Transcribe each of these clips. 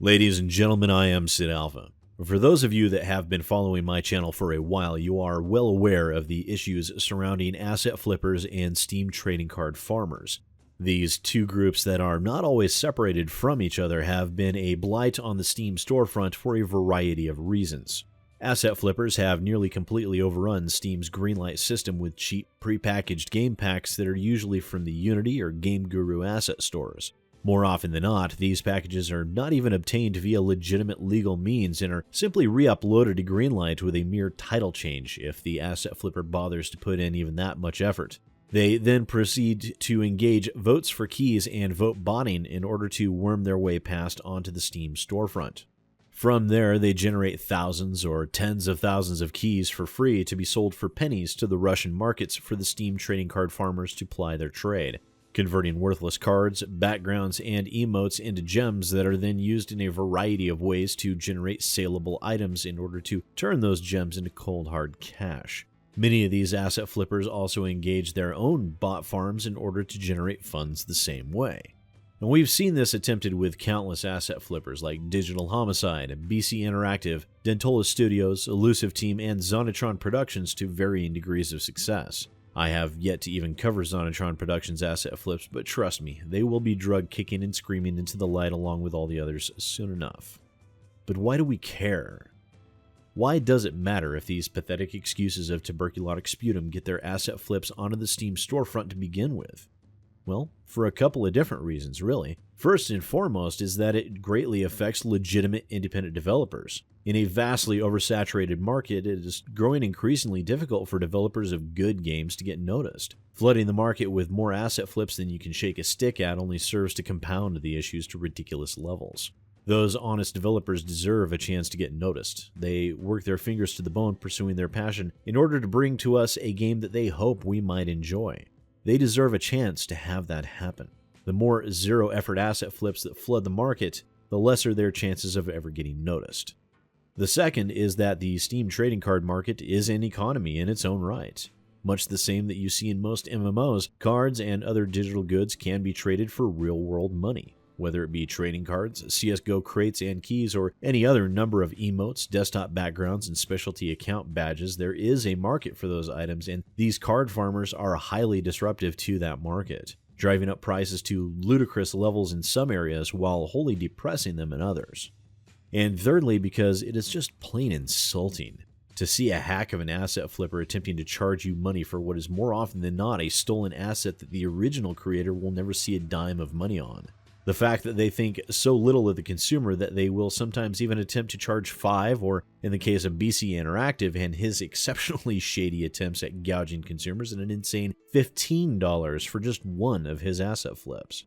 Ladies and gentlemen, I am SidAlpha. For those of you that have been following my channel for a while, you are well aware of the issues surrounding asset flippers and Steam trading card farmers. These two groups that are not always separated from each other have been a blight on the Steam storefront for a variety of reasons. Asset flippers have nearly completely overrun Steam's Greenlight system with cheap, prepackaged game packs that are usually from the Unity or Game Guru asset stores. More often than not, these packages are not even obtained via legitimate legal means and are simply re-uploaded to Greenlight with a mere title change if the asset flipper bothers to put in even that much effort. They then proceed to engage votes for keys and vote botting in order to worm their way past onto the Steam storefront. From there, they generate thousands or tens of thousands of keys for free to be sold for pennies to the Russian markets for the Steam trading card farmers to ply their trade, converting worthless cards, backgrounds, and emotes into gems that are then used in a variety of ways to generate saleable items in order to turn those gems into cold hard cash. Many of these asset flippers also engage their own bot farms in order to generate funds the same way. And we've seen this attempted with countless asset flippers like Digital Homicide, BC Interactive, Dentola Studios, Elusive Team, and Zonatron Productions to varying degrees of success. I have yet to even cover Zonatron Productions asset flips, but trust me, they will be drug kicking and screaming into the light along with all the others soon enough. But why do we care? Why does it matter if these pathetic excuses of tuberculotic sputum get their asset flips onto the Steam storefront to begin with? Well, for a couple of different reasons, really. First and foremost is that it greatly affects legitimate independent developers. In a vastly oversaturated market, it is growing increasingly difficult for developers of good games to get noticed. Flooding the market with more asset flips than you can shake a stick at only serves to compound the issues to ridiculous levels. Those honest developers deserve a chance to get noticed. They work their fingers to the bone pursuing their passion in order to bring to us a game that they hope we might enjoy. They deserve a chance to have that happen. The more zero-effort asset flips that flood the market, the lesser their chances of ever getting noticed. The second is that the Steam trading card market is an economy in its own right. Much the same that you see in most MMOs, cards and other digital goods can be traded for real-world money. Whether it be trading cards, CSGO crates and keys, or any other number of emotes, desktop backgrounds, and specialty account badges, there is a market for those items, and these card farmers are highly disruptive to that market, driving up prices to ludicrous levels in some areas while wholly depressing them in others. And thirdly, because it is just plain insulting to see a hack of an asset flipper attempting to charge you money for what is more often than not a stolen asset that the original creator will never see a dime of money on. The fact that they think so little of the consumer that they will sometimes even attempt to charge $5, or in the case of BC Interactive and his exceptionally shady attempts at gouging consumers, an insane $15 for just one of his asset flips.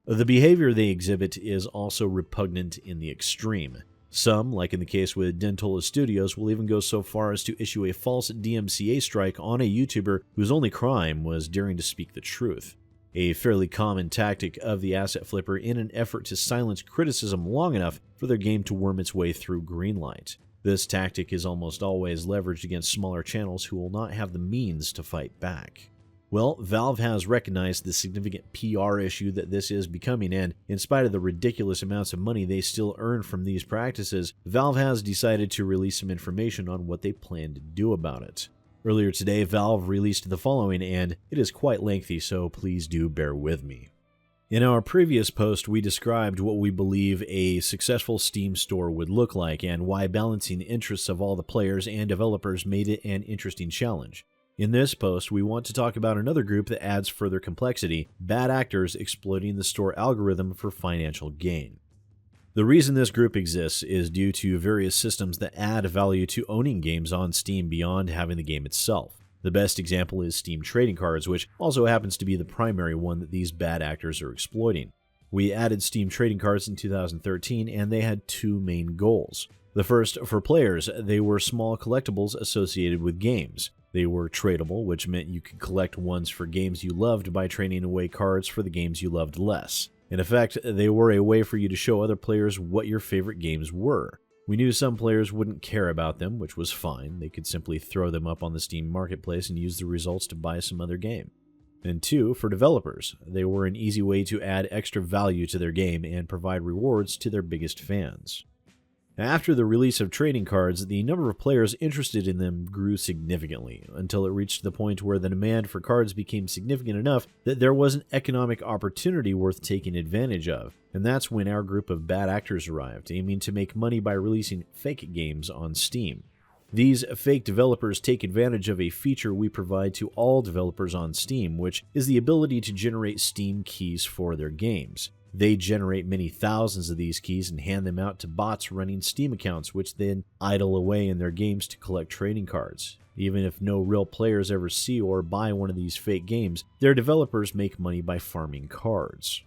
The behavior they exhibit is also repugnant in the extreme. Some, like in the case with Dentola Studios, will even go so far as to issue a false DMCA strike on a YouTuber whose only crime was daring to speak the truth. A fairly common tactic of the asset flipper in an effort to silence criticism long enough for their game to worm its way through Greenlight. This tactic is almost always leveraged against smaller channels who will not have the means to fight back. Well, Valve has recognized the significant PR issue that this is becoming, and in spite of the ridiculous amounts of money they still earn from these practices, Valve has decided to release some information on what they plan to do about it. Earlier today, Valve released the following, and it is quite lengthy, so please do bear with me. In our previous post, we described what we believe a successful Steam store would look like and why balancing the interests of all the players and developers made it an interesting challenge. In this post, we want to talk about another group that adds further complexity: bad actors exploiting the store algorithm for financial gain. The reason this group exists is due to various systems that add value to owning games on Steam beyond having the game itself. The best example is Steam trading cards, which also happens to be the primary one that these bad actors are exploiting. We added Steam trading cards in 2013, and they had two main goals. The first, for players, they were small collectibles associated with games. They were tradable, which meant you could collect ones for games you loved by trading away cards for the games you loved less. In effect, they were a way for you to show other players what your favorite games were. We knew some players wouldn't care about them, which was fine. They could simply throw them up on the Steam marketplace and use the results to buy some other game. And 2, for developers, they were an easy way to add extra value to their game and provide rewards to their biggest fans. After the release of trading cards, the number of players interested in them grew significantly, until it reached the point where the demand for cards became significant enough that there was an economic opportunity worth taking advantage of. And that's when our group of bad actors arrived, aiming to make money by releasing fake games on Steam. These fake developers take advantage of a feature we provide to all developers on Steam, which is the ability to generate Steam keys for their games. They generate many thousands of these keys and hand them out to bots running Steam accounts, which then idle away in their games to collect trading cards. Even if no real players ever see or buy one of these fake games, their developers make money by farming cards.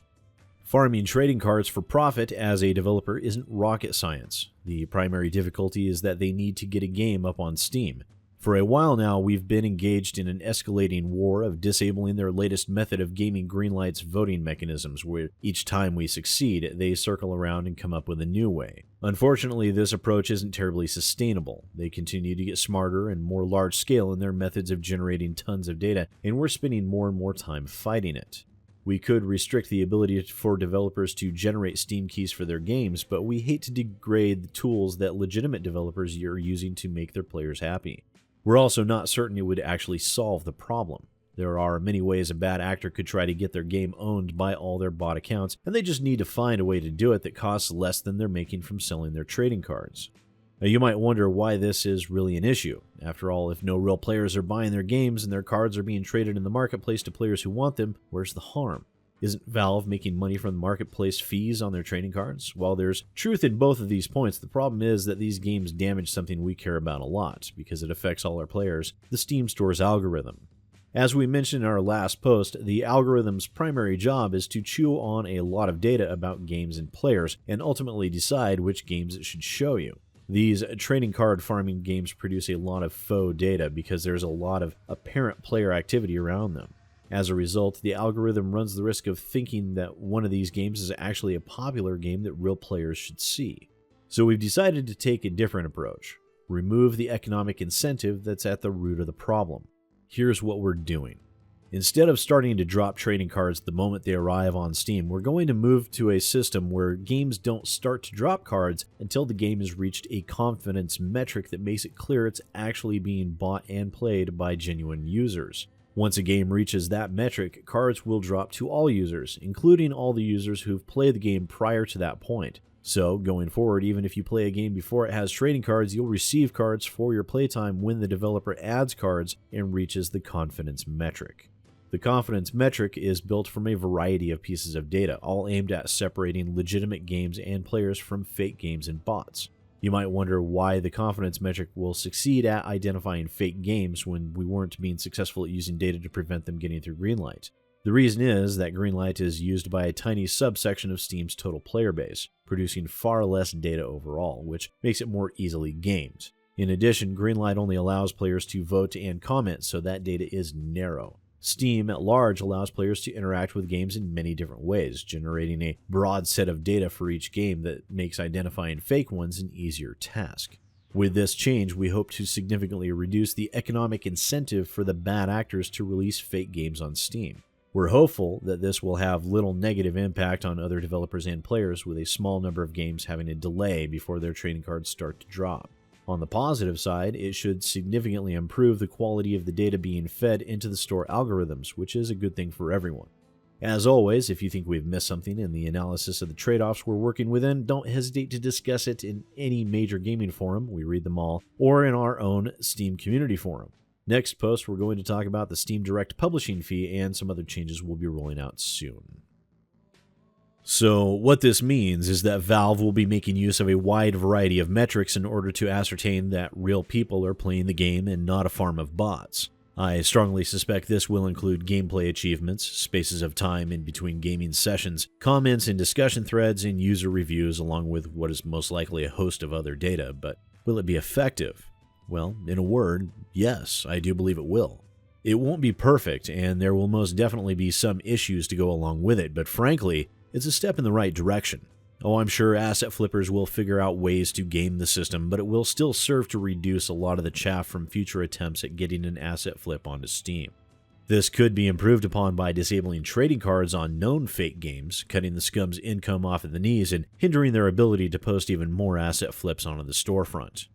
Farming trading cards for profit as a developer isn't rocket science. The primary difficulty is that they need to get a game up on Steam. For a while now, we've been engaged in an escalating war of disabling their latest method of gaming Greenlight's voting mechanisms, where each time we succeed, they circle around and come up with a new way. Unfortunately, this approach isn't terribly sustainable. They continue to get smarter and more large-scale in their methods of generating tons of data, and we're spending more and more time fighting it. We could restrict the ability for developers to generate Steam keys for their games, but we hate to degrade the tools that legitimate developers are using to make their players happy. We're also not certain it would actually solve the problem. There are many ways a bad actor could try to get their game owned by all their bot accounts, and they just need to find a way to do it that costs less than they're making from selling their trading cards. Now, you might wonder why this is really an issue. After all, if no real players are buying their games and their cards are being traded in the marketplace to players who want them, where's the harm? Isn't Valve making money from the marketplace fees on their trading cards? While there's truth in both of these points, the problem is that these games damage something we care about a lot, because it affects all our players, the Steam Store's algorithm. As we mentioned in our last post, the algorithm's primary job is to chew on a lot of data about games and players, and ultimately decide which games it should show you. These trading card farming games produce a lot of faux data because there's a lot of apparent player activity around them. As a result, the algorithm runs the risk of thinking that one of these games is actually a popular game that real players should see. So we've decided to take a different approach. Remove the economic incentive that's at the root of the problem. Here's what we're doing. Instead of starting to drop trading cards the moment they arrive on Steam, we're going to move to a system where games don't start to drop cards until the game has reached a confidence metric that makes it clear it's actually being bought and played by genuine users. Once a game reaches that metric, cards will drop to all users, including all the users who've played the game prior to that point. So, going forward, even if you play a game before it has trading cards, you'll receive cards for your playtime when the developer adds cards and reaches the confidence metric. The confidence metric is built from a variety of pieces of data, all aimed at separating legitimate games and players from fake games and bots. You might wonder why the confidence metric will succeed at identifying fake games when we weren't being successful at using data to prevent them getting through Greenlight. The reason is that Greenlight is used by a tiny subsection of Steam's total player base, producing far less data overall, which makes it more easily gamed. In addition, Greenlight only allows players to vote and comment, so that data is narrow. Steam at large allows players to interact with games in many different ways, generating a broad set of data for each game that makes identifying fake ones an easier task. With this change, we hope to significantly reduce the economic incentive for the bad actors to release fake games on Steam. We're hopeful that this will have little negative impact on other developers and players, with a small number of games having a delay before their trading cards start to drop. On the positive side, it should significantly improve the quality of the data being fed into the store algorithms, which is a good thing for everyone. As always, if you think we've missed something in the analysis of the trade-offs we're working within, don't hesitate to discuss it in any major gaming forum, we read them all, or in our own Steam community forum. Next post, we're going to talk about the Steam Direct publishing fee and some other changes we'll be rolling out soon. So what this means is that Valve will be making use of a wide variety of metrics in order to ascertain that real people are playing the game and not a farm of bots. I strongly suspect this will include gameplay achievements, spaces of time in between gaming sessions, comments and discussion threads, and user reviews, along with what is most likely a host of other data. But will it be effective? Well, in a word, yes, I do believe it will. It won't be perfect, and there will most definitely be some issues to go along with it, but frankly, it's a step in the right direction. Oh, I'm sure asset flippers will figure out ways to game the system, but it will still serve to reduce a lot of the chaff from future attempts at getting an asset flip onto Steam. This could be improved upon by disabling trading cards on known fake games, cutting the scum's income off at the knees, and hindering their ability to post even more asset flips onto the storefront.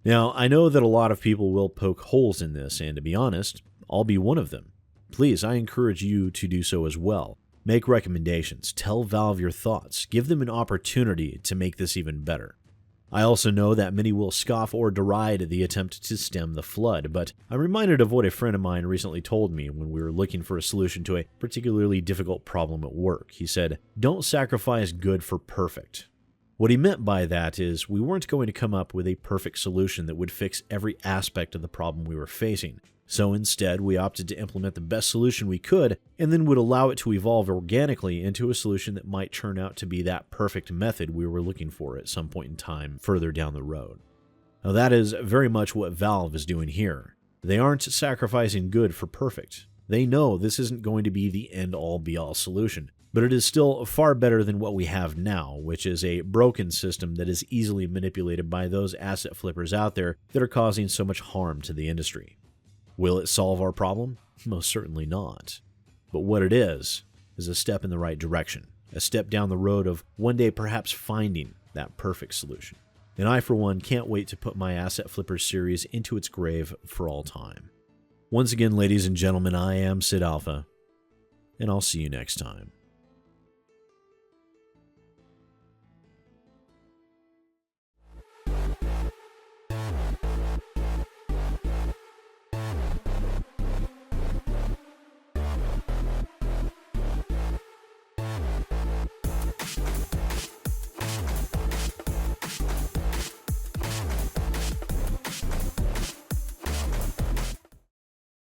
Now, I know that a lot of people will poke holes in this, and to be honest, I'll be one of them. Please, I encourage you to do so as well. Make recommendations, tell Valve your thoughts, give them an opportunity to make this even better. I also know that many will scoff or deride the attempt to stem the flood, but I'm reminded of what a friend of mine recently told me when we were looking for a solution to a particularly difficult problem at work. He said, "Don't sacrifice good for perfect." What he meant by that is we weren't going to come up with a perfect solution that would fix every aspect of the problem we were facing. So instead, we opted to implement the best solution we could and then would allow it to evolve organically into a solution that might turn out to be that perfect method we were looking for at some point in time further down the road. Now that is very much what Valve is doing here. They aren't sacrificing good for perfect. They know this isn't going to be the end-all be-all solution, but it is still far better than what we have now, which is a broken system that is easily manipulated by those asset flippers out there that are causing so much harm to the industry. Will it solve our problem? Most certainly not. But what it is a step in the right direction, a step down the road of one day perhaps finding that perfect solution. And I, for one, can't wait to put my Asset Flippers series into its grave for all time. Once again, ladies and gentlemen, I am SidAlpha, and I'll see you next time.